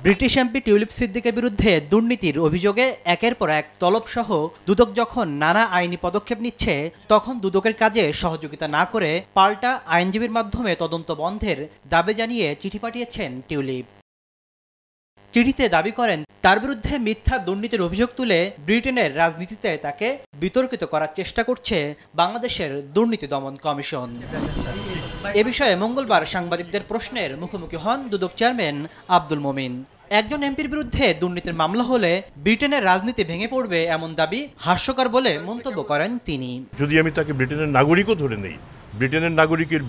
British MP tulip সিদ্দিকের বিরুদ্ধে দুর্নীতির অভিযোগে একের পর এক তলবসহ দুদক যখন নানা আইনি পদক্ষেপ নিচ্ছে, তখন দুদকের কাজে সহযোগিতা না করে পাল্টা আইনজীবীর মাধ্যমে তদন্ত বন্ধের দাবি জানিয়ে চিঠি পাঠিয়েছেন টিউলিপ। চিঠিতে দাবি করেন, তার বিরুদ্ধে মিথ্যা দুর্নীতির অভিযোগ তুলে ব্রিটেনের রাজনীতিতে তাকে বিতর্কিত করার চেষ্টা করছে বাংলাদেশের দুর্নীতি দমন কমিশন। এ বিষয়ে মঙ্গলবার সাংবাদিকদের প্রশ্নের মুখোমুখি হন দুদক চেয়ারম্যান আব্দুল মোমিন। একজন এমপির বিরুদ্ধে দুর্নীতির মামলা হলে ব্রিটেনের রাজনীতি ভেঙে পড়বে এমন দাবি হাস্যকর বলে মন্তব্য করেন তিনি। যদি আমি তাকে ব্রিটেনের নাগরিকও ধরে নেই, ব্রিটেনের নাগরিকের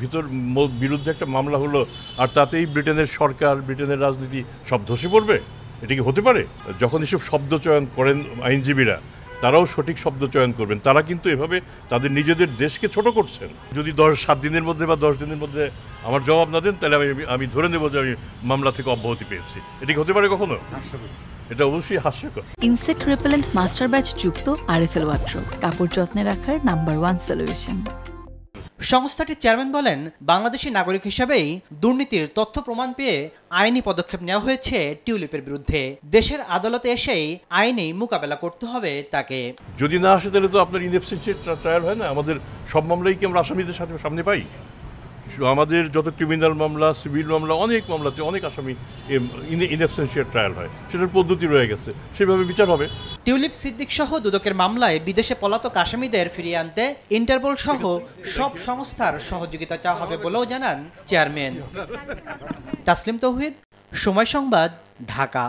বিরুদ্ধে একটা মামলা হলো আর তাতেই ব্রিটেনের সরকার, ব্রিটেনের রাজনীতি সব ধসে পড়বে, এটা কি হতে পারে? যখন এসব শব্দ চয়ন করেন আইনজীবীরা, তারাও সঠিক শব্দ চয়ন করবেন। তারা কিন্তু এভাবে তাদের নিজেদের দেশকে ছোট করছেন। যদি 7 দিনের মধ্যে বা 10 দিনের মধ্যে আমার জবাব না দেন, তাহলে আমি ধরে নেব যে আমি মামলা থেকে অব্যাহতি পেয়েছি। এটা কি হতে পারে কখনো? এটা অবশ্যই হাস্যকর। ইনসেক্ট রিপেলেন্ট মাস্টার ব্যাচ যুক্ত আরএফএল ওয়াট্রো, কাপড় যত্নে রাখার নাম্বার 1 সলিউশন। সংস্থাটির চেয়ারম্যান বলেন, বাংলাদেশি নাগরিক হিসেবেই দুর্নীতির তথ্য প্রমাণ পেয়ে আইনি পদক্ষেপ নেওয়া হয়েছে টিউলিপের বিরুদ্ধে। দেশের আদালতে এসেই আইনি মোকাবেলা করতে হবে তাকে। যদি না আসে তাহলে তো আপনার ইনএফিসিয়েন্সি ট্রায়াল হয় না। আমাদের সব মামলাই কি আমরা আসামিদের সামনে পাই? আমাদের যত ক্রিমিনাল মামলা, সিভিল মামলা, অনেক মামলাতে অনেক আসামি ইনএফিসিয়েন্সি ট্রায়াল হয়। সেটার পদ্ধতি রয়ে গেছে, সেভাবে বিচার হবে। টিউলিপ সিদ্দিক সহ দুদকের মামলায় বিদেশে পলাতক আসামিদের ফিরিয়ে আনতে ইন্টারপোল সহ সব সংস্থার সহযোগিতা চাওয়া হবে বলেও জানান চেয়ারম্যান। তাসলিম তৌহিদ, সময় সংবাদ, ঢাকা।